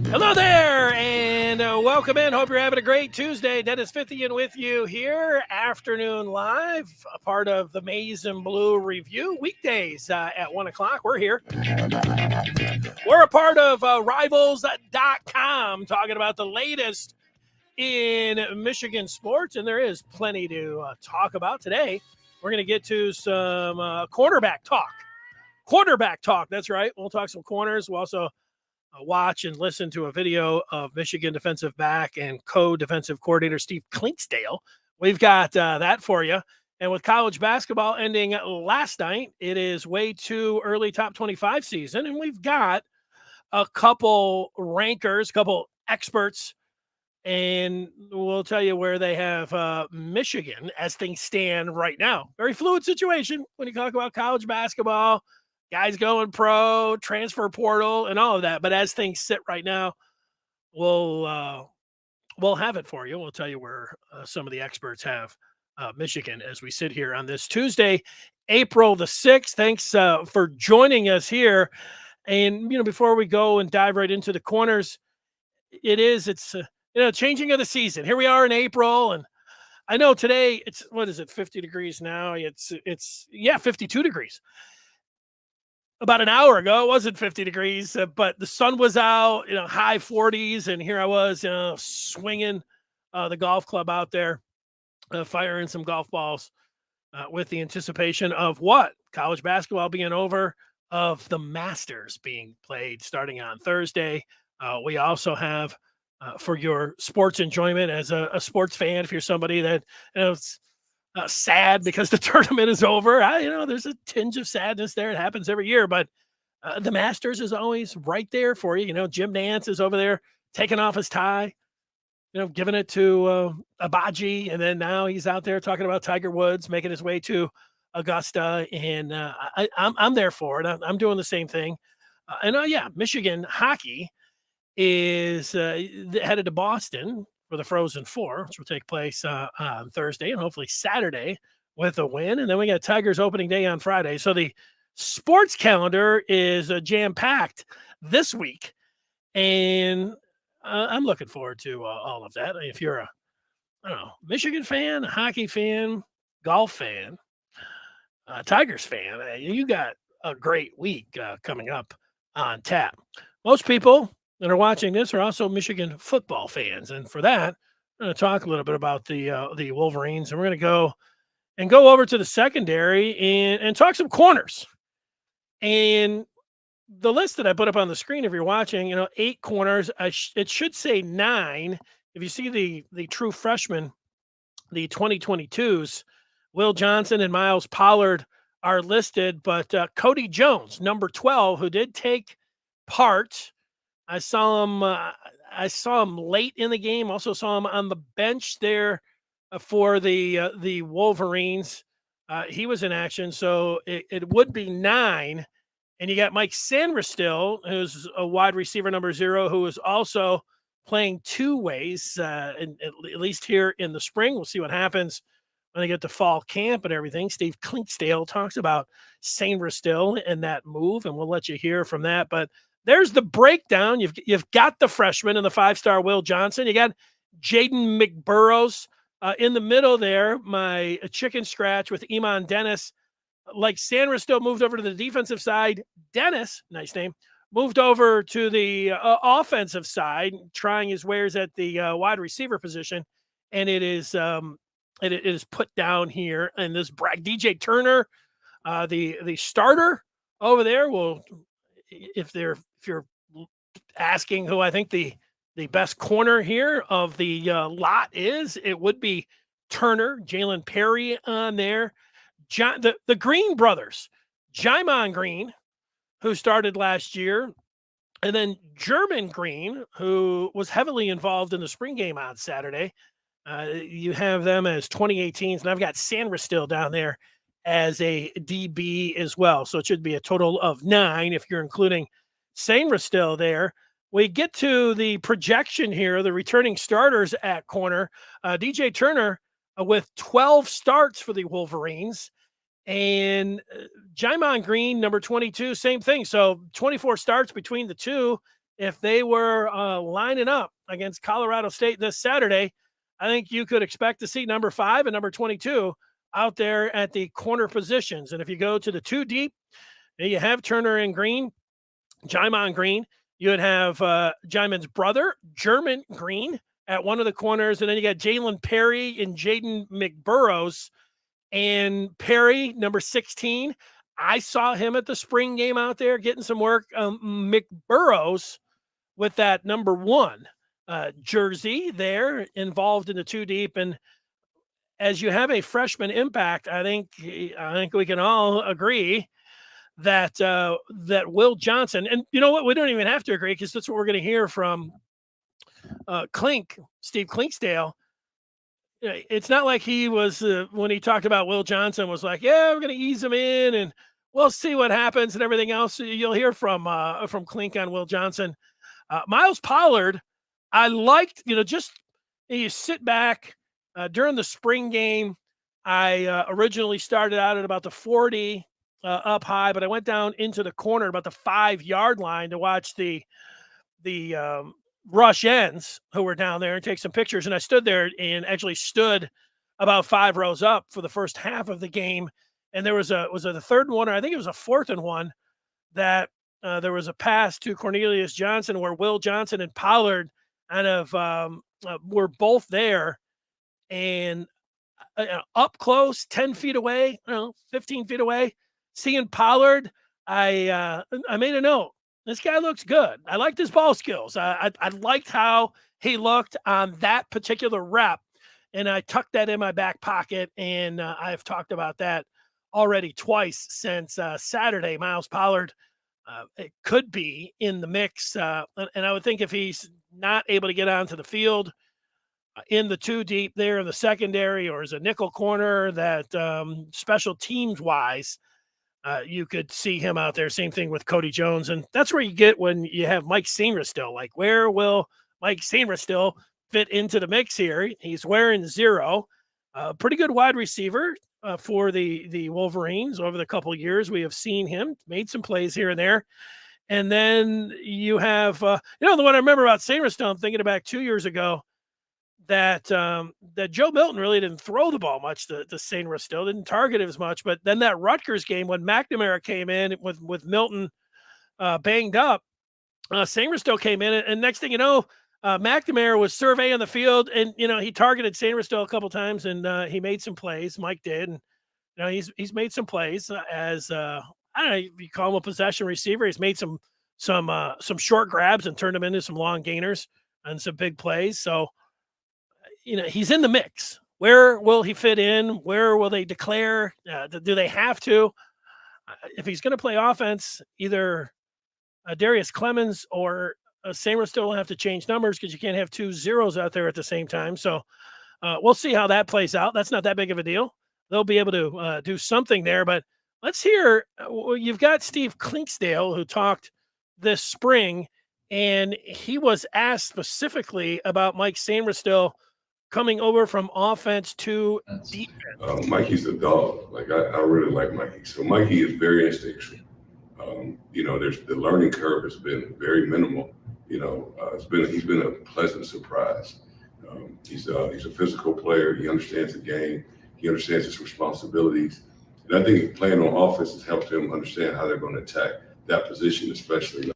Hello there, and welcome in. Hope you're having a great Tuesday. Dennis Fithian with you here, afternoon live, a part of the Maize and Blue Review, weekdays at 1 o'clock. We're here. We're a part of Rivals.com, talking about the latest in Michigan sports, and there is plenty to talk about today. We're going to get to some cornerback talk. That's right. We'll talk some corners. We'll also watch and listen to a video of Michigan defensive back and co-defensive coordinator Steve Clinkscale. We've got that for you. And with college basketball ending last night, it is way too early top 25 season. And we've got a couple rankers, a couple experts, and we'll tell you where they have Michigan as things stand right now. Very fluid situation when you talk about college basketball. Guys going pro, transfer portal, and all of that. But as things sit right now, we'll have it for you. We'll tell you where some of the experts have Michigan as we sit here on this Tuesday, April the 6th. Thanks for joining us here. And, before we go and dive right into the corners, it's changing of the season. Here we are in April, and I know today it's, 50 degrees now? It's 52 degrees. About an hour ago, it wasn't 50 degrees, but the sun was out, high 40s. And here I was, swinging the golf club out there, firing some golf balls with the anticipation of what? College basketball being over, of the Masters being played starting on Thursday. We also have, for your sports enjoyment as a sports fan, if you're somebody that, it's sad because the tournament is over. There's a tinge of sadness there. It happens every year, but the Masters is always right there for you. Jim Nance is over there taking off his tie, giving it to Abaji, and then now he's out there talking about Tiger Woods making his way to Augusta, and I'm there for it. I'm doing the same thing. Michigan hockey is headed to Boston for the Frozen Four, which will take place on Thursday and hopefully Saturday with a win. And then we got Tigers opening day on Friday. So the sports calendar is jam-packed this week. And I'm looking forward to all of that. If you're Michigan fan, hockey fan, golf fan, Tigers fan, you got a great week coming up on tap. Most people that are watching this are also Michigan football fans. And for that, I'm going to talk a little bit about the Wolverines. And we're going to go over to the secondary and talk some corners. And the list that I put up on the screen, if you're watching, 8 corners. It should say 9. If you see the true freshmen, the 2022s, Will Johnson and Miles Pollard are listed. But Cody Jones, number 12, who did take part, I saw him late in the game. Also saw him on the bench there for the Wolverines. He was in action, so it would be 9. And you got Mike Sandristil, who's a wide receiver number 0, who is also playing 2 ways, at least here in the spring. We'll see what happens when they get to fall camp and everything. Steve Clinkscale talks about Sandristil and that move, and we'll let you hear from that. But there's the breakdown. You've got the freshman and the 5-star Will Johnson. You got Jaden McBurrows in the middle there. My chicken scratch with Iman Dennis. Like Sandristil moved over to the defensive side. Dennis, nice name, moved over to the offensive side, trying his wares at the wide receiver position. And it is put down here in this brag. DJ Turner, the starter over there, will. If you're asking who I think the best corner here of the lot is, it would be Turner. Jalen Perry on there. The Green brothers, Jymon Green, who started last year, and then German Green, who was heavily involved in the spring game on Saturday. You have them as 2018s, and I've got Sandristil down there as a DB as well. So it should be a total of 9 if you're including Sandristil there. We get to the projection here, the returning starters at corner. DJ Turner with 12 starts for the Wolverines. And Jymon Green, number 22, same thing. So 24 starts between the two. If they were lining up against Colorado State this Saturday, I think you could expect to see number 5 and number 22 out there at the corner positions. And if you go to the 2 deep, you have Turner and Green, Jymon Green. You would have Jymon's brother, German Green, at one of the corners. And then you got Jalen Perry and Jaden McBurrows. And Perry, number 16, I saw him at the spring game out there getting some work. McBurrows with that number 1 jersey there, involved in the 2 deep. And as you have a freshman impact, I think we can all agree that that Will Johnson, and you know what, we don't even have to agree because that's what we're going to hear from Steve Clinkscale. It's not like he was when he talked about Will Johnson was like, yeah, we're going to ease him in and we'll see what happens and everything else. You'll hear from Clink on Will Johnson. Miles Pollard, I liked, just you sit back during the spring game. I originally started out at about the 40 up high, but I went down into the corner about the 5-yard line to watch the rush ends who were down there and take some pictures. And I stood there and actually stood about 5 rows up for the first half of the game. And there was the 3rd and 1, or I think it was a 4th and 1 that there was a pass to Cornelius Johnson where Will Johnson and Pollard kind of were both there, and up close, 10 feet away, 15 feet away, seeing Pollard, I made a note. This guy looks good. I liked his ball skills. I liked how he looked on that particular rep, and I tucked that in my back pocket, and I've talked about that already twice since Saturday. Miles Pollard, it could be in the mix, and I would think if he's not able to get onto the field in the 2 deep there in the secondary or as a nickel corner, that special teams wise, you could see him out there. Same thing with Cody Jones. And that's where you get when you have Mike Sainristil. Like, where will Mike Sainristil fit into the mix here? He's wearing 0. Pretty good wide receiver for the Wolverines over the couple of years. We have seen him, made some plays here and there. And then you have, the one I remember about Sainristil, I'm thinking back 2 years ago, that Joe Milton really didn't throw the ball much to Sainristil, didn't target it as much. But then that Rutgers game when McNamara came in with Milton banged up, Sainristil came in, and next thing you know, McNamara was surveying the field, and he targeted Sainristil a couple times, and he made some plays. Mike did, and he's made some plays as I don't know if you call him a possession receiver. He's made some short grabs and turned them into some long gainers and some big plays. So he's in the mix. Where will he fit in? Where will they declare? Do they have to? If he's going to play offense, either Darius Clemens or Sainristil will have to change numbers because you can't have 2 zeros out there at the same time. So we'll see how that plays out. That's not that big of a deal. They'll be able to do something there. But let's hear, you've got Steve Clinkscale, who talked this spring, and he was asked specifically about Mike Sainristil coming over from offense to defense. Mikey's a dog. Like I really like Mikey. So Mikey is very instinctual. There's the learning curve has been very minimal. He's been a pleasant surprise. He's a physical player. He understands the game. He understands his responsibilities. And I think playing on offense has helped him understand how they're going to attack that position, especially.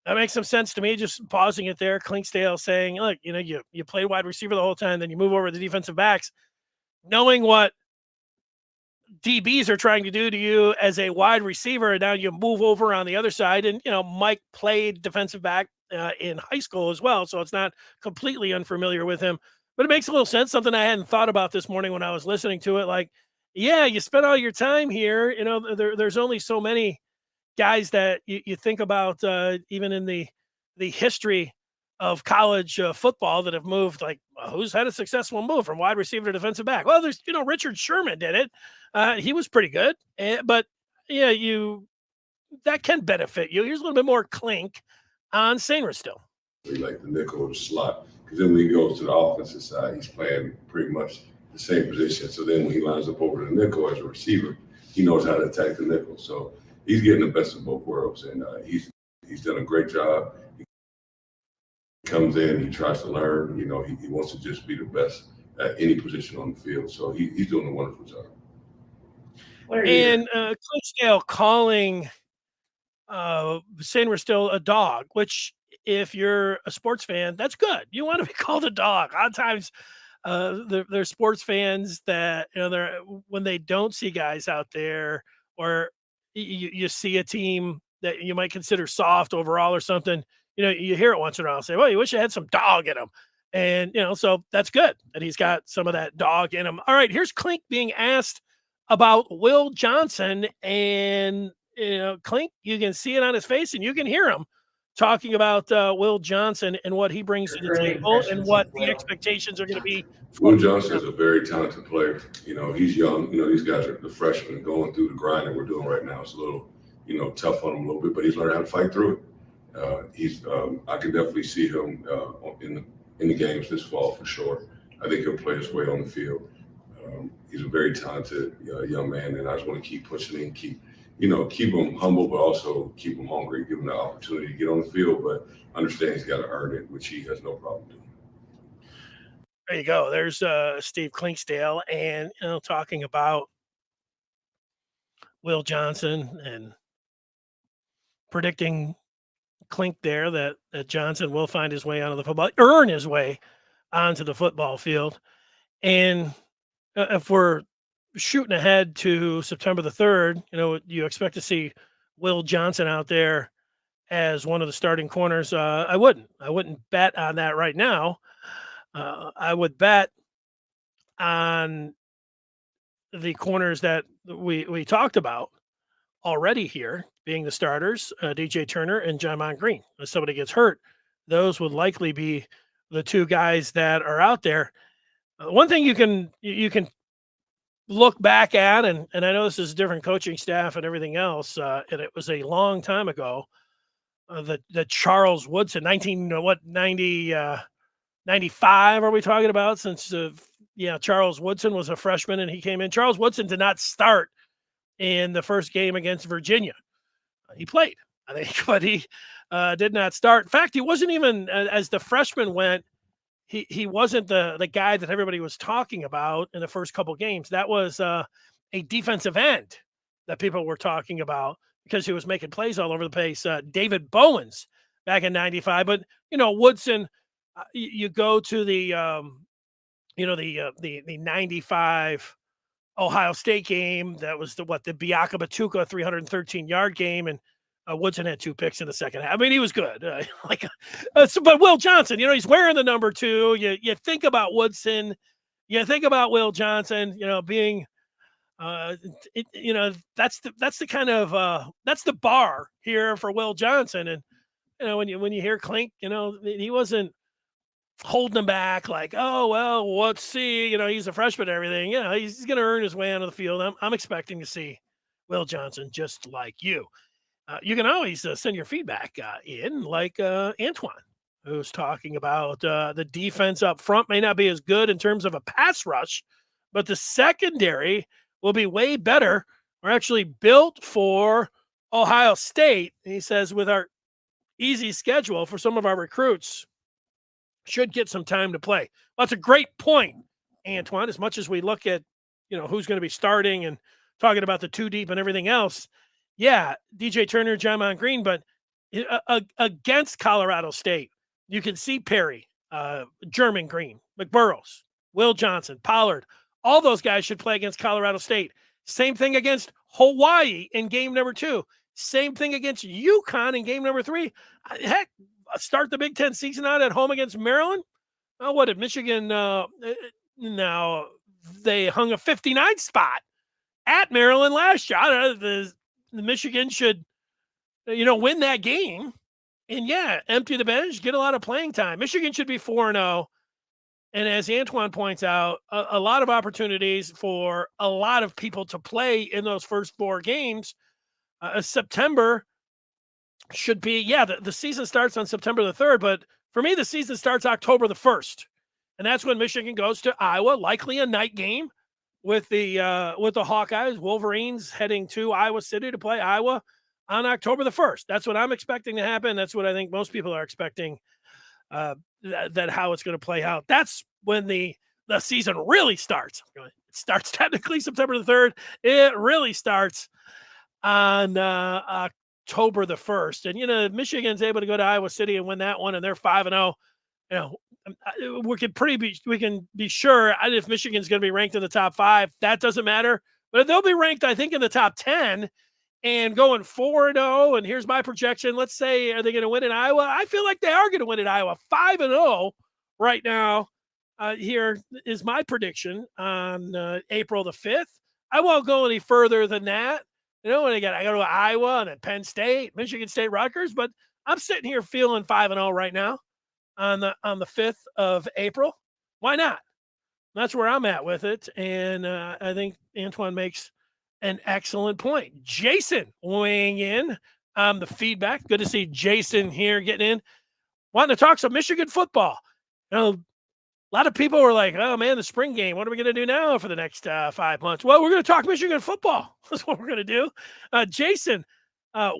That makes some sense to me. Just pausing it there. Clinkscale saying, look, you play wide receiver the whole time, then you move over to the defensive backs, knowing what DBs are trying to do to you as a wide receiver, and now you move over on the other side. And, Mike played defensive back in high school as well, so it's not completely unfamiliar with him. But it makes a little sense, something I hadn't thought about this morning when I was listening to it. Like, yeah, you spent all your time here. There's only so many guys that you think about even in the history of college football that have moved, like who's had a successful move from wide receiver to defensive back? Well, there's, Richard Sherman did it. He was pretty good, but yeah, that can benefit you. Here's a little bit more Clink on Sainristil. Like the nickel or the slot, because then when he goes to the offensive side, he's playing pretty much the same position. So then when he lines up over the nickel as a receiver, he knows how to attack the nickel. So he's getting the best of both worlds, and he's done a great job. He comes in, he tries to learn. You know, he wants to just be the best at any position on the field. So he's doing a wonderful job. And Clinkscale calling, saying we're still a dog, which if you're a sports fan, that's good. You want to be called a dog. A lot of times there's sports fans that, you know, they're when they don't see guys out there, or you see a team that you might consider soft overall or something, you know, you hear it once in a while say, well, you wish you had some dog in him. And, you know, so that's good that he's got some of that dog in him. All right, here's Clink being asked about Will Johnson, and, you know, Clink, you can see it on his face and you can hear him talking about Will Johnson and what he brings to the table and what the expectations are going to be. Will Johnson is a very talented player. You know, he's young. You know, these guys are the freshmen going through the grind that we're doing right now. It's a little, you know, tough on him a little bit, but he's learning how to fight through it. I can definitely see him in the games this fall for sure. I think he'll play his way on the field. He's a very talented young man, and I just want to keep pushing him, keep him humble, but also keep him hungry, give him the opportunity to get on the field, but understand he's got to earn it, which he has no problem doing. There you go. There's Steve Clinkscale, and, you know, talking about Will Johnson and predicting Clink there that Johnson will find his way onto the football, earn his way onto the football field. And if we're shooting ahead to September the 3rd, you know, you expect to see Will Johnson out there as one of the starting corners. I wouldn't bet on that right now. I would bet on the corners that we talked about already here being the starters, DJ Turner and Jamon Green. If somebody gets hurt, those would likely be the two guys that are out there. One thing you can look back at, and I know this is a different coaching staff and everything else, and it was a long time ago, the Charles Woodson, 95 are we talking about? Since, Charles Woodson was a freshman and he came in. Charles Woodson did not start in the first game against Virginia. He played, I think, but he did not start. In fact, he wasn't even, as the freshman went, he wasn't the guy that everybody was talking about in the first couple games. That was a defensive end that people were talking about because he was making plays all over the place. David Bowens back in 95. But, you know, Woodson, you go to the 95 Ohio State game. That was the Biaka Batuka 313-yard game. And Woodson had 2 picks in the second half. I mean, he was good. But Will Johnson, you know, he's wearing the number 2. You think about Woodson, you think about Will Johnson, you know, being, that's the kind of that's the bar here for Will Johnson. And, you know, when you hear Clink, you know, he wasn't holding him back like, oh, well, let's see, you know, he's a freshman and everything. You know, he's going to earn his way onto the field. I'm expecting to see Will Johnson just like you. You can always send your feedback in, like Antoine, who's talking about the defense up front may not be as good in terms of a pass rush, but the secondary will be way better. We're actually built for Ohio State. He says with our easy schedule for some of our recruits, should get some time to play. Well, that's a great point, Antoine. As much as we look at, you know, who's going to be starting and talking about the 2 deep and everything else, yeah, DJ Turner, Jamon Green, but against Colorado State, you can see Perry, German Green, McBurrows, Will Johnson, Pollard. All those guys should play against Colorado State. Same thing against Hawaii in game number 2. Same thing against UConn in game number 3. Heck, start the Big Ten season out at home against Maryland. Oh, what did Michigan? Now they hung a 59 spot at Maryland last year. I don't know, the Michigan should, you know, win that game and, empty the bench, get a lot of playing time. Michigan should be 4-0. And as Antoine points out, a lot of opportunities for a lot of people to play in those first 4 games. September should be, the season starts on September the 3rd, but for me, the season starts October the 1st. And that's when Michigan goes to Iowa, likely a night game with the Hawkeyes. Wolverines heading to Iowa City to play Iowa on October the 1st. That's what I'm expecting to happen. That's what I think most people are expecting, that how it's going to play out. That's when the season really starts. It starts technically September the 3rd. It really starts on October the 1st. And, if Michigan's able to go to Iowa City and win that one, and they're 5-0, we can be sure if Michigan's going to be ranked in the top 5, that doesn't matter. But if they'll be ranked, I think, in the top 10 and going 4-0, and here's my projection. Let's say, are they going to win in Iowa? I feel like they are going to win in Iowa. 5-0 right now. Here is my prediction on April the 5th. I won't go any further than that. When I go to Iowa and then Penn State, Michigan State, Rutgers, but I'm sitting here feeling 5-0 right now on the 5th of April. Why not? That's where I'm at with it. And I think Antoine makes an excellent point. Jason weighing in on the feedback. Good to see Jason here getting in. Wanting to talk some Michigan football. A lot of people were like, oh, man, the spring game. What are we going to do now for the next 5 months? Well, we're going to talk Michigan football. That's what we're going to do. Jason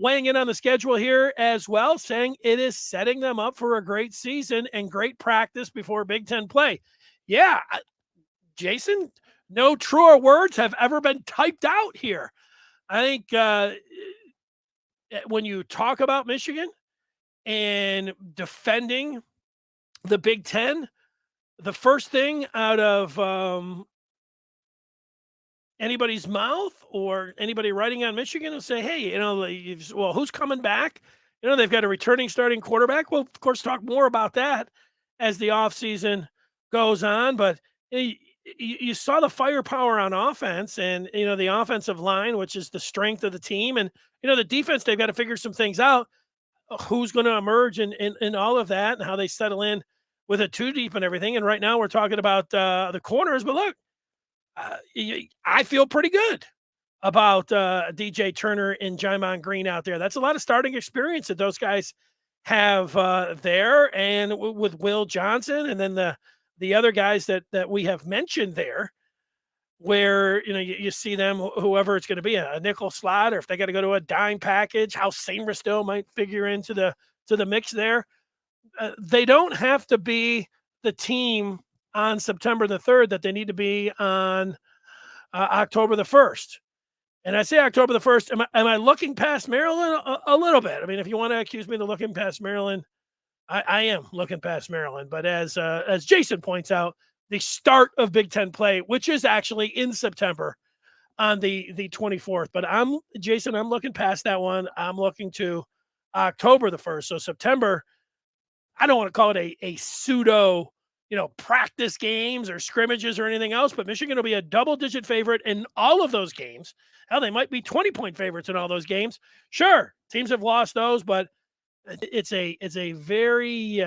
weighing in on the schedule here as well, saying it is setting them up for a great season and great practice before Big Ten play. Yeah, Jason, no truer words have ever been typed out here. I think when you talk about Michigan and defending the Big Ten, the first thing out of anybody's mouth or anybody writing on Michigan will say, hey, well, who's coming back? They've got a returning starting quarterback. We'll, of course, talk more about that as the offseason goes on. But you saw the firepower on offense and, the offensive line, which is the strength of the team. And, the defense, they've got to figure some things out. Who's going to emerge in all of that and how they settle in with a 2 deep and everything. And right now we're talking about the corners. But look, I feel pretty good about DJ Turner and Jaimon Green out there. That's a lot of starting experience that those guys have there. And with Will Johnson and then the other guys that we have mentioned there, where, you see them, whoever it's going to be, a nickel slot, or if they got to go to a dime package, how Seymour still might figure into the mix there. They don't have to be the team on September the 3rd that they need to be on October the 1st. And I say October the 1st, am I looking past Maryland? A little bit. I mean, if you want to accuse me of looking past Maryland, I am looking past Maryland. But as Jason points out, the start of Big Ten play, which is actually in September on the 24th. But I'm looking past that one. I'm looking to October the 1st. So September, I don't want to call it a pseudo, practice games or scrimmages or anything else, but Michigan will be a double-digit favorite in all of those games. Hell, they might be 20-point favorites in all those games. Sure, teams have lost those, but it's a very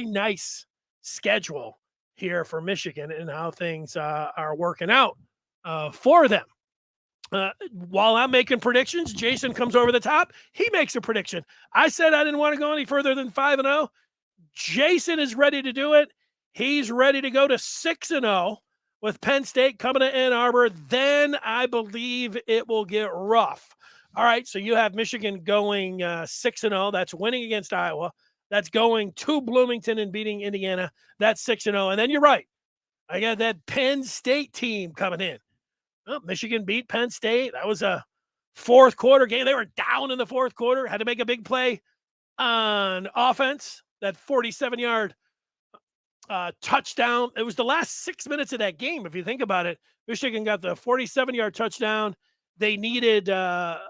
nice schedule here for Michigan and how things are working out for them. While I'm making predictions, Jason comes over the top. He makes a prediction. I said I didn't want to go any further than 5-0. Jason is ready to do it. He's ready to go to 6-0 with Penn State coming to Ann Arbor. Then I believe it will get rough. All right, so you have Michigan going 6-0. That's winning against Iowa. That's going to Bloomington and beating Indiana. That's 6-0. And then you're right. I got that Penn State team coming in. Well, Michigan beat Penn State. That was a fourth quarter game. They were down in the fourth quarter, had to make a big play on offense. That 47-yard touchdown. It was the last 6 minutes of that game, if you think about it. Michigan got the 47-yard touchdown. They needed to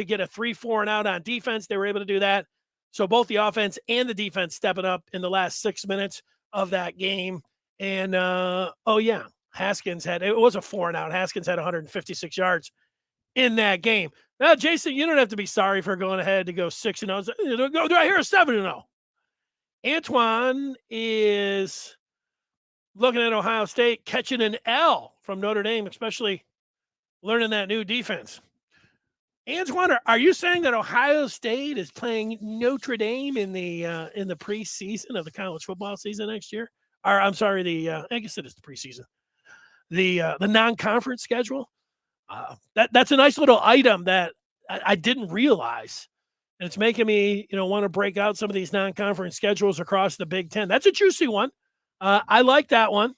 get a 3-4 and out on defense. They were able to do that. So both the offense and the defense stepping up in the last 6 minutes of that game. And, Haskins it was a 4 and out. Haskins had 156 yards in that game. Now, Jason, you don't have to be sorry for going ahead to go 6-0. Do I hear a 7-0? Antoine is looking at Ohio State catching an L from Notre Dame, especially learning that new defense. Antoine, are you saying that Ohio State is playing Notre Dame in the preseason of the college football season next year? or I'm sorry, I guess it is the preseason, the non-conference schedule. That's a nice little item that I didn't realize. And it's making me, want to break out some of these non-conference schedules across the Big Ten. That's a juicy one. I like that one.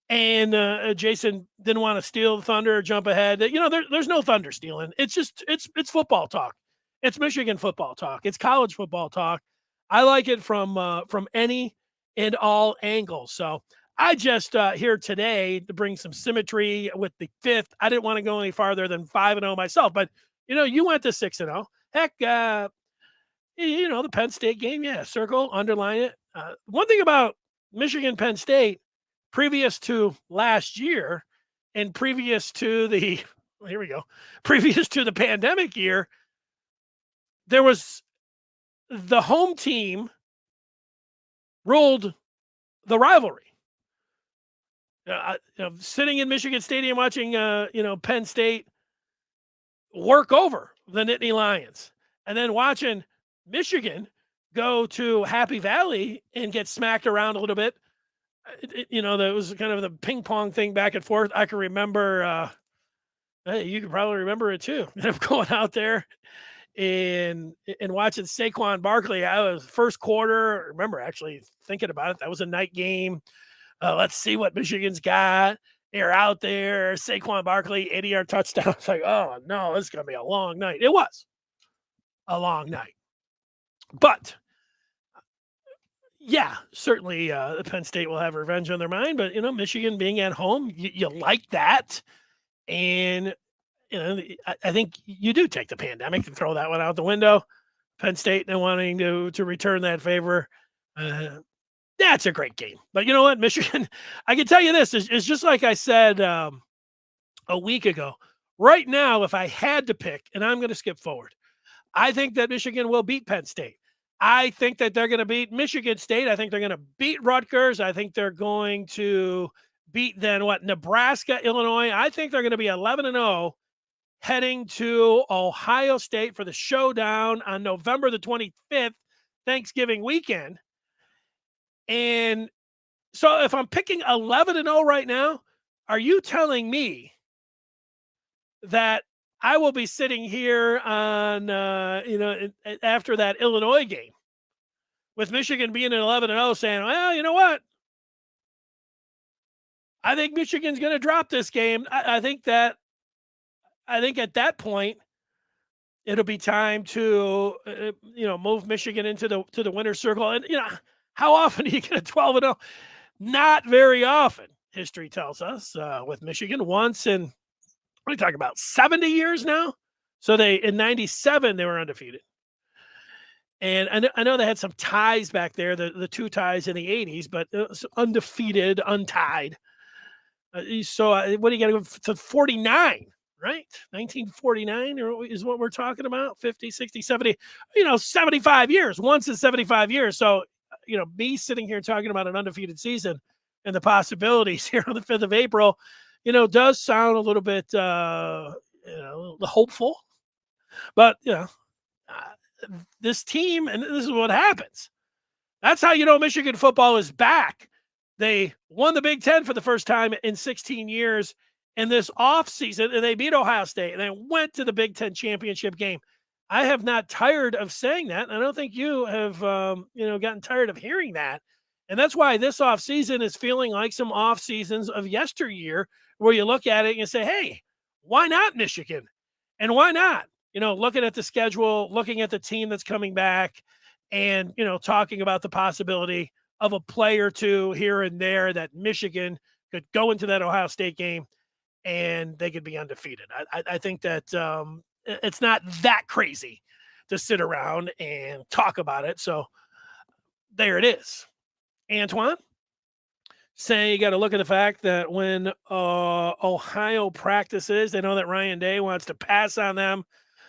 And Jason didn't want to steal the thunder or jump ahead. There's no thunder stealing. It's just it's football talk. It's Michigan football talk. It's college football talk. I like it from any and all angles. So I just here today to bring some symmetry with the 5th. I didn't want to go any farther than 5-0 myself, but you went to 6-0. Heck, the Penn State game, yeah, circle, underline it. One thing about Michigan Penn State, previous to last year and previous to the pandemic year, there was the home team ruled the rivalry. Sitting in Michigan Stadium watching, Penn State work over the Nittany Lions, and then watching Michigan go to Happy Valley and get smacked around a little bit. That was kind of the ping pong thing back and forth. I can remember, you could probably remember it too. Going out there and watching Saquon Barkley. I was first quarter. I remember actually thinking about it. That was a night game. Let's see what Michigan's got. They're out there. Saquon Barkley, 80-yard touchdown. It's like, oh no, this is gonna be a long night. It was a long night, but yeah, certainly the Penn State will have revenge on their mind. But Michigan being at home, you like that, and I think you do take the pandemic and throw that one out the window. Penn State and wanting to return that favor. That's a great game. But you know what, Michigan, I can tell you this, is just like I said a week ago. Right now, if I had to pick, and I'm going to skip forward, I think that Michigan will beat Penn State. I think that they're going to beat Michigan State. I think they're going to beat Rutgers. I think they're going to beat Nebraska, Illinois. I think they're going to be 11-0 heading to Ohio State for the showdown on November the 25th, Thanksgiving weekend. And so if I'm picking 11-0 right now, are you telling me that I will be sitting here on, after that Illinois game with Michigan being at 11-0 saying, well, you know what? I think Michigan's going to drop this game. I think at that point, it'll be time to, move Michigan into the winner's circle. And, how often do you get a 12-0? Not very often, history tells us, with Michigan. Once in, what are you talking about, 70 years now? So in 97, they were undefeated. And I know they had some ties back there, the 2 ties in the 80s, but undefeated, untied. So what do you got to go to 49, right? 1949 is what we're talking about, 50, 60, 70, 75 years. Once in 75 years. So, me sitting here talking about an undefeated season and the possibilities here on the 5th of April, does sound a little bit, hopeful. But, this team, and this is what happens. That's how Michigan football is back. They won the Big Ten for the first time in 16 years in this offseason, and they beat Ohio State, and they went to the Big Ten championship game. I have not tired of saying that. And I don't think you have, gotten tired of hearing that. And that's why this offseason is feeling like some off seasons of yesteryear, where you look at it and you say, hey, why not Michigan? And why not? Looking at the schedule, looking at the team that's coming back, and, talking about the possibility of a play or two here and there that Michigan could go into that Ohio State game and they could be undefeated. I think that it's not that crazy to sit around and talk about it. So there it is. Antoine, say you got to look at the fact that when Ohio practices, they know that Ryan Day wants to pass on them.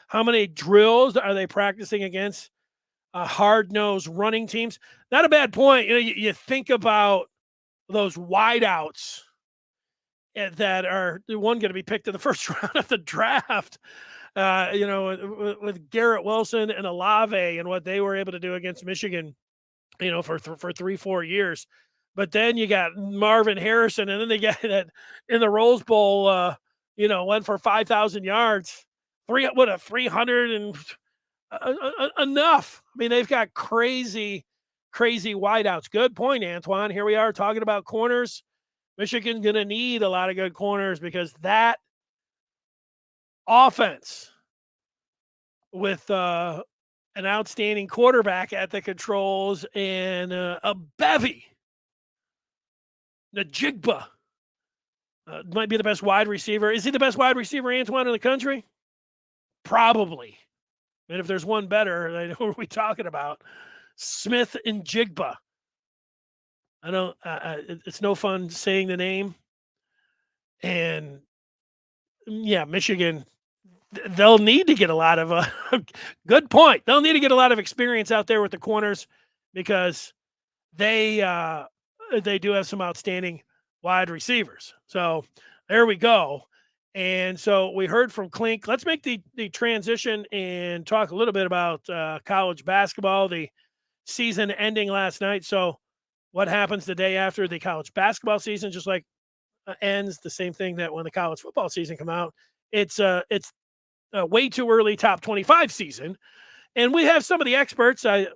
How many drills are they practicing against hard-nosed running teams? Not a bad point. You think about those wideouts that are going to be picked in the first round of the draft. With Garrett Wilson and Olave and what they were able to do against Michigan, for 3-4 years. But then you got Marvin Harrison, and then they got that in the Rose Bowl, went for 5,000 yards, 300 and enough. I mean, they've got crazy wideouts. Good point, Antoine. Here we are talking about corners. Michigan's going to need a lot of good corners because that offense with an outstanding quarterback at the controls and a bevy, Najigba might be the best wide receiver. Is he the best wide receiver, Antoine, in the country? Probably. And if there's one better, I know what we're talking about. Smith and Jigba. I don't. It's no fun saying the name. And yeah, Michigan. They'll need to get a lot of. Good point. They'll need to get a lot of experience out there with the corners because they do have some outstanding wide receivers. So there we go. And so we heard from Clink. Let's make the transition and talk a little bit about college basketball. The season ending last night. So what happens the day after the college basketball season, just like ends, the same thing that when the college football season come out, it's way too early top 25 season. And we have some of the experts. I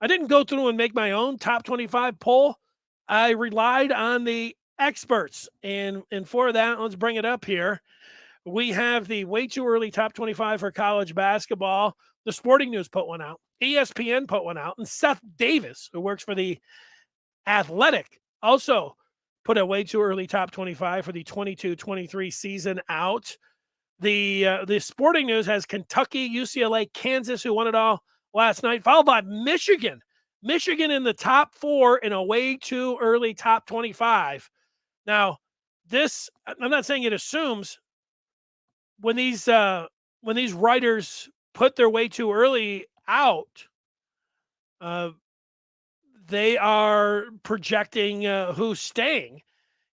didn't go through and make my own top 25 poll. I relied on the experts. And for that, let's bring it up here. We have the way too early top 25 for college basketball. The Sporting News put one out. ESPN put one out. And Seth Davis, who works for the Athletic, also put a way too early top 25 for the 22-23 season out. The Sporting News has Kentucky, UCLA, Kansas, who won it all last night, followed by Michigan. Michigan in the top 4 in a way too early top 25. Now, this, I'm not saying it assumes when these writers put their way too early out, they are projecting who's staying.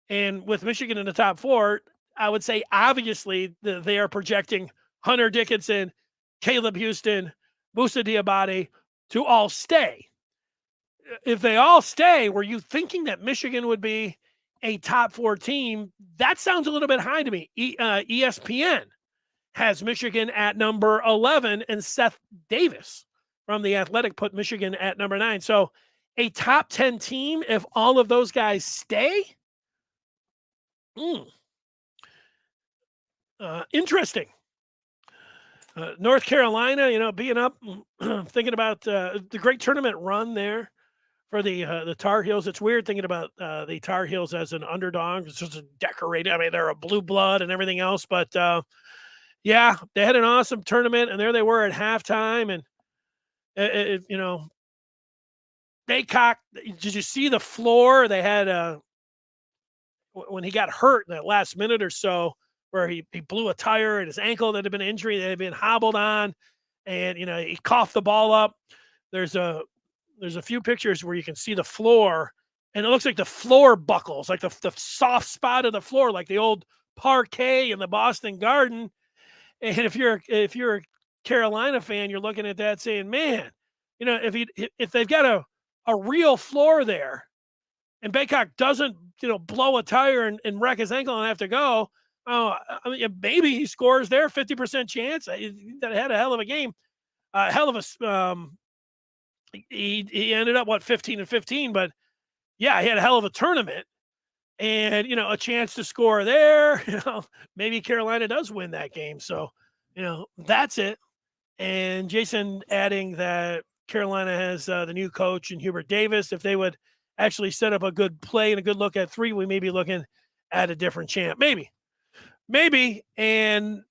And with Michigan in the top 4, I would say obviously they are projecting Hunter Dickinson, Caleb Houston, Moussa Diabate to all stay. If they all stay, were you thinking that Michigan would be a top 4 team? That sounds a little bit high to me. ESPN has Michigan at number 11, and Seth Davis from The Athletic put Michigan at number 9. So a top 10 team if all of those guys stay? Interesting. North Carolina, being up, thinking about the great tournament run there for the Tar Heels. It's weird thinking about the Tar Heels as an underdog. It's just decorated. I mean, they're a blue blood and everything else, but yeah, they had an awesome tournament, and there they were at halftime. And Baycock. Did you see the floor? They had when he got hurt in that last minute or so, where he blew a tire and his ankle that had been an injury that had been hobbled on, and he coughed the ball up. There's a few pictures where you can see the floor, and it looks like the floor buckles, like the soft spot of the floor, like the old parquet in the Boston Garden. And if you're a Carolina fan, you're looking at that saying, man, if they've got a real floor there, and Baycock doesn't blow a tire and wreck his ankle and have to go, maybe he scores there, 50% chance. That had a hell of a game, hell of a. He ended up 15-15, but yeah, he had a hell of a tournament, and a chance to score there. Maybe Carolina does win that game. So that's it. And Jason adding that Carolina has the new coach and Hubert Davis. If they would actually set up a good play and a good look at 3, we may be looking at a different champ. Maybe. And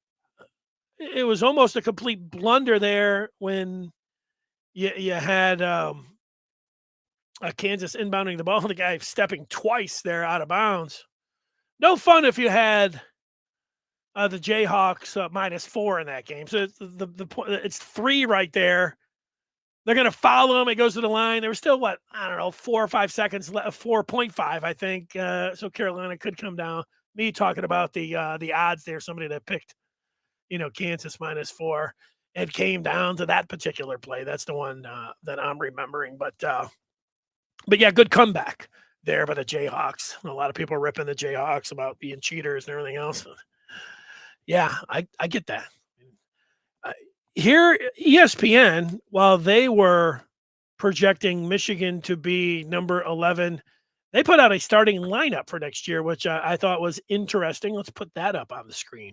it was almost a complete blunder there when you had Kansas inbounding the ball, the guy stepping twice there out of bounds. No fun if you had the Jayhawks -4 in that game. So it's 3 right there. They're going to foul him. It goes to the line. There was still 4 or 5 seconds left, 4.5, I think. So Carolina could come down. Me talking about the odds there, somebody that picked, Kansas -4 and came down to that particular play. That's the one that I'm remembering. But yeah, good comeback. there by the Jayhawks. A lot of people are ripping the Jayhawks about being cheaters and everything else. Yeah, I get that. Here, ESPN, while they were projecting Michigan to be number 11, they put out a starting lineup for next year, which I thought was interesting. Let's put that up on the screen.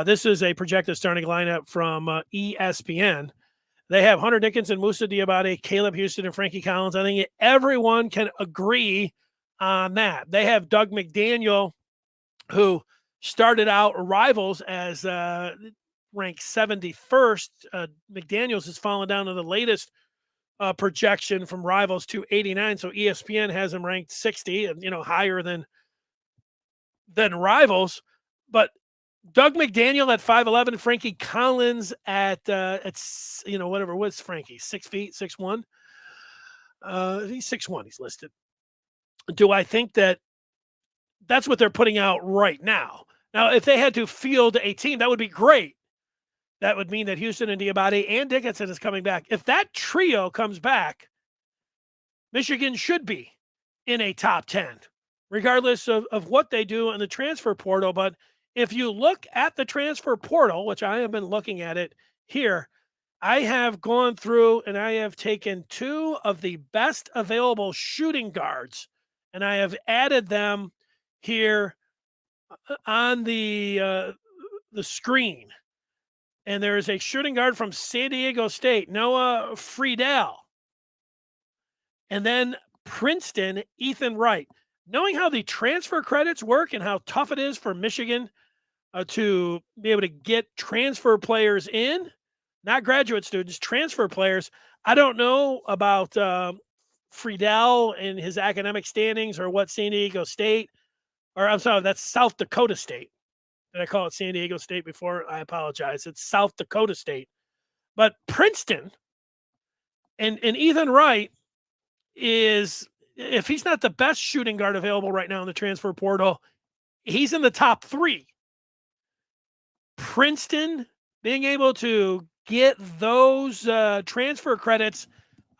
This is a projected starting lineup from ESPN. They have Hunter Dickinson, Musa Diabate, Caleb Houston, and Frankie Collins. I think everyone can agree on that. They have Doug McDaniel, who started out Rivals as ranked 71st. McDaniels has fallen down to the latest projection from Rivals to 89. So ESPN has him ranked 60, and higher than Rivals. But Doug McDaniel at 5'11", Frankie Collins at whatever was Frankie, 6 feet, 6'1". He's 6'1", he's listed. Do I think that's what they're putting out right now? Now, if they had to field a team, that would be great. That would mean that Houston and Diabate and Dickinson is coming back. If that trio comes back, Michigan should be in a top 10, regardless of what they do in the transfer portal. But if you look at the transfer portal, which I have been looking at it here, I have gone through and I have taken 2 of the best available shooting guards, and I have added them here on the screen. And there is a shooting guard from San Diego State, Noah Friedel. And then Princeton, Ethan Wright. Knowing how the transfer credits work and how tough it is for Michigan to be able to get transfer players in, not graduate students, transfer players. I don't know about Friedel and his academic standings or what San Diego State, or I'm sorry, that's South Dakota State. Did I call it San Diego State before? I apologize. It's South Dakota State. But Princeton and Ethan Wright is, if he's not the best shooting guard available right now in the transfer portal, he's in the top 3. Princeton being able to get those transfer credits,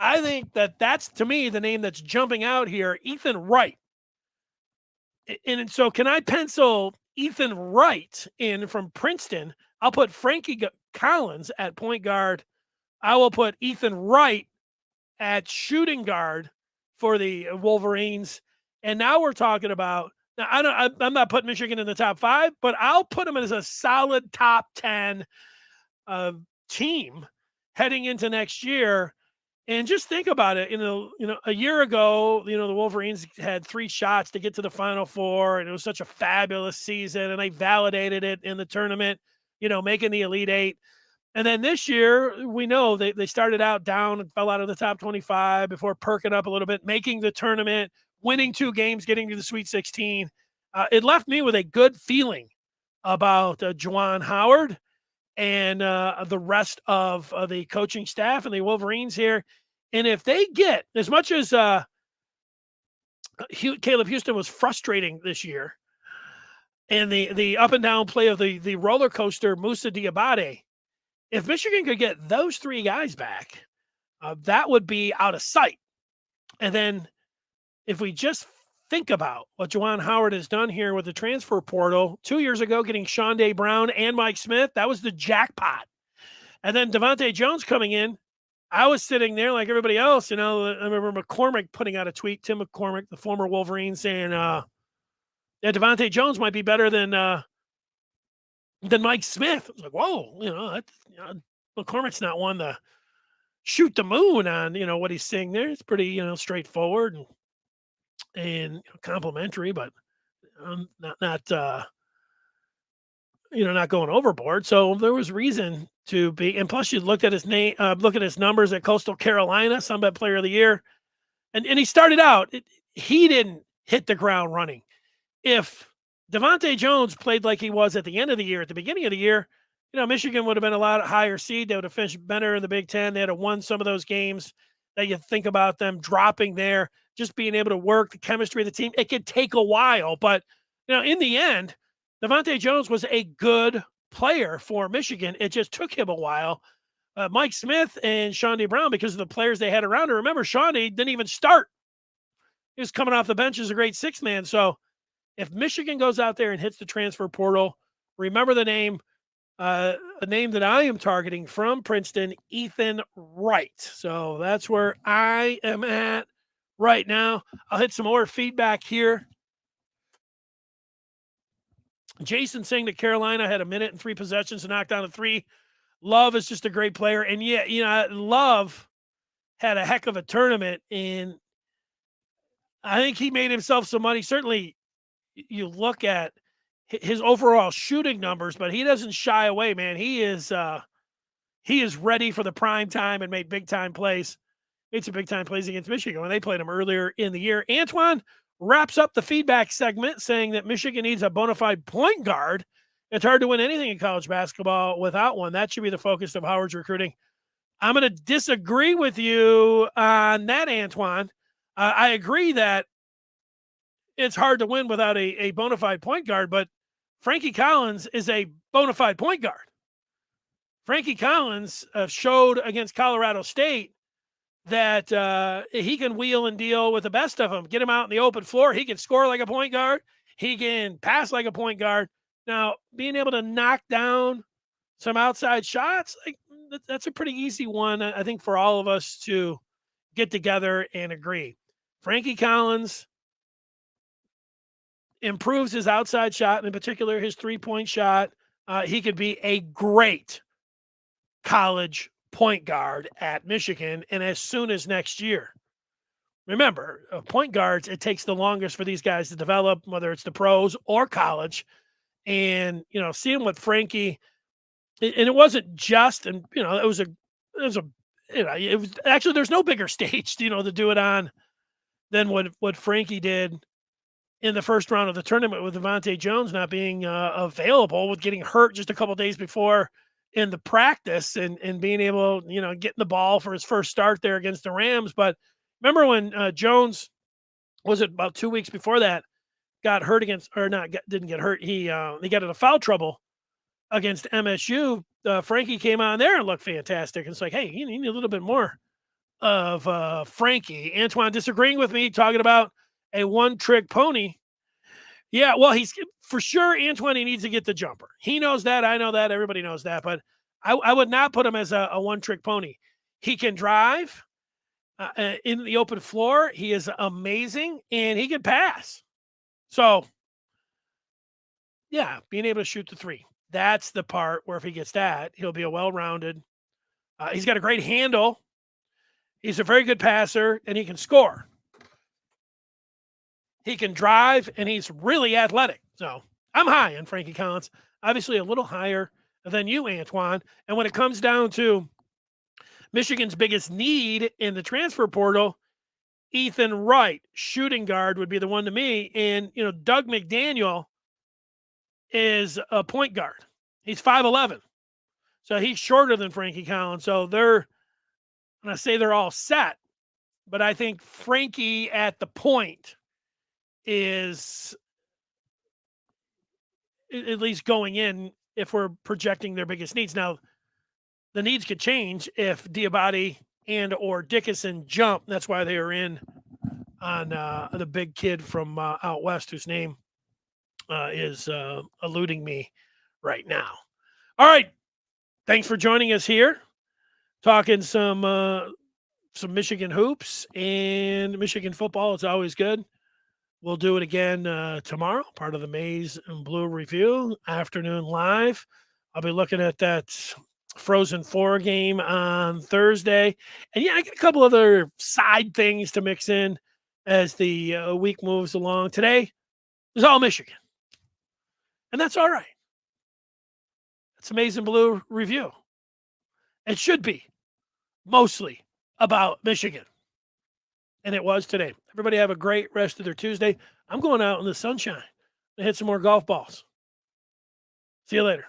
I think that's, to me, the name that's jumping out here, Ethan Wright. And so can I pencil Ethan Wright in from Princeton? I'll put Frankie Collins at point guard. I will put Ethan Wright at shooting guard for the Wolverines. And now we're talking about, now I'm not putting Michigan in the top 5, but I'll put them as a solid top 10 team heading into next year. And just think about it, a year ago, the Wolverines had 3 shots to get to the Final Four, and it was such a fabulous season, and they validated it in the tournament, making the Elite 8. And then this year, we know they started out down and fell out of the top 25 before perking up a little bit, making the tournament, winning 2 games, getting to the Sweet 16. It left me with a good feeling about Juwan Howard and the rest of the coaching staff and the Wolverines here. And if they get, as much as Caleb Houston was frustrating this year, and the up and down play of the roller coaster Musa Diabate, if Michigan could get those 3 guys back, that would be out of sight. And then if we just think about what Juwan Howard has done here with the transfer portal, 2 years ago getting Shondae Brown and Mike Smith, that was the jackpot. And then Devontae Jones coming in, I was sitting there like everybody else. I remember McCormick putting out a tweet, Tim McCormick, the former Wolverine, saying, Devontae Jones might be better than Mike Smith. I was like, whoa, McCormick's not one to shoot the moon on, what he's saying there. It's pretty, straightforward and complimentary, but not going overboard. So there was reason to be, and plus you looked at his name, look at his numbers at Coastal Carolina, Sunbelt Player of the Year. And he started out, he didn't hit the ground running. If Devontae Jones played like he was at the end of the year, at the beginning of the year, Michigan would have been a lot higher seed. They would have finished better in the Big Ten. They had won some of those games that you think about them dropping there, just being able to work the chemistry of the team. It could take a while, but in the end, Devontae Jones was a good player for Michigan. It just took him a while. Mike Smith and Shondae Brown, because of the players they had around her. Remember, Shondae didn't even start He was coming off the bench as a great sixth man. So if Michigan goes out there and hits the transfer portal, remember the name, a name that I am targeting from Princeton, Ethan Wright. So that's where I am at right now. I'll hit some more feedback here. Jason saying that Carolina had a minute and 3 possessions to knock down a 3. Love is just a great player. And yeah, Love had a heck of a tournament, and I think he made himself some money. Certainly, you look at his overall shooting numbers, but he doesn't shy away, man. He is ready for the prime time and made big time plays. Made some big time plays against Michigan when they played him earlier in the year. Antoine wraps up the feedback segment saying that Michigan needs a bona fide point guard. It's hard to win anything in college basketball without one. That should be the focus of Howard's recruiting. I'm going to disagree with you on that, Antoine. I agree that it's hard to win without a bona fide point guard, but Frankie Collins is a bona fide point guard. Frankie Collins showed against Colorado State that he can wheel and deal with the best of them. Get him out in the open floor. He can score like a point guard. He can pass like a point guard. Now, being able to knock down some outside shots, that's a pretty easy one, I think, for all of us to get together and agree. Frankie Collins improves his outside shot, in particular his three-point shot. He could be a great college point guard at Michigan, and as soon as next year. Remember, point guards, it takes the longest for these guys to develop, whether it's the pros or college. And, seeing what Frankie, and it wasn't just, and, it was actually, there's no bigger stage, to do it on than what Frankie did in the first round of the tournament with Devontae Jones not being available, with getting hurt just a couple days before in the practice and being able, getting the ball for his first start there against the Rams. But remember when Jones, was it about 2 weeks before that, got hurt didn't get hurt. He got into foul trouble against MSU. Frankie came on there and looked fantastic. It's like, hey, you need a little bit more of Frankie. Antoine disagreeing with me, talking about a one-trick pony. Yeah, well, he's for sure, Antoine, he needs to get the jumper. He knows that. I know that. Everybody knows that. But I would not put him as a one-trick pony. He can drive in the open floor. He is amazing, and he can pass. So, yeah, being able to shoot the three. That's the part where if he gets that, he'll be a well-rounded. He's got a great handle. He's a very good passer, and he can score. He can drive, and he's really athletic. So I'm high on Frankie Collins, obviously a little higher than you, Antoine. And when it comes down to Michigan's biggest need in the transfer portal, Ethan Wright, shooting guard, would be the one to me. And, Doug McDaniel is a point guard. He's 5'11". So he's shorter than Frankie Collins. So they're all set. But I think Frankie at the point is at least going in if we're projecting their biggest needs. Now, the needs could change if Diabate and or Dickinson jump. That's why they are in on the big kid from out west whose name is eluding me right now. All right. Thanks for joining us here. Talking some Michigan hoops and Michigan football. It's always good. We'll do it again tomorrow, part of the Maize and Blue Review, afternoon live. I'll be looking at that Frozen Four game on Thursday. And, I got a couple other side things to mix in as the week moves along. Today is all Michigan. And that's all right. It's Maize and Blue Review. It should be mostly about Michigan. And it was today. Everybody have a great rest of their Tuesday. I'm going out in the sunshine to hit some more golf balls. See you later.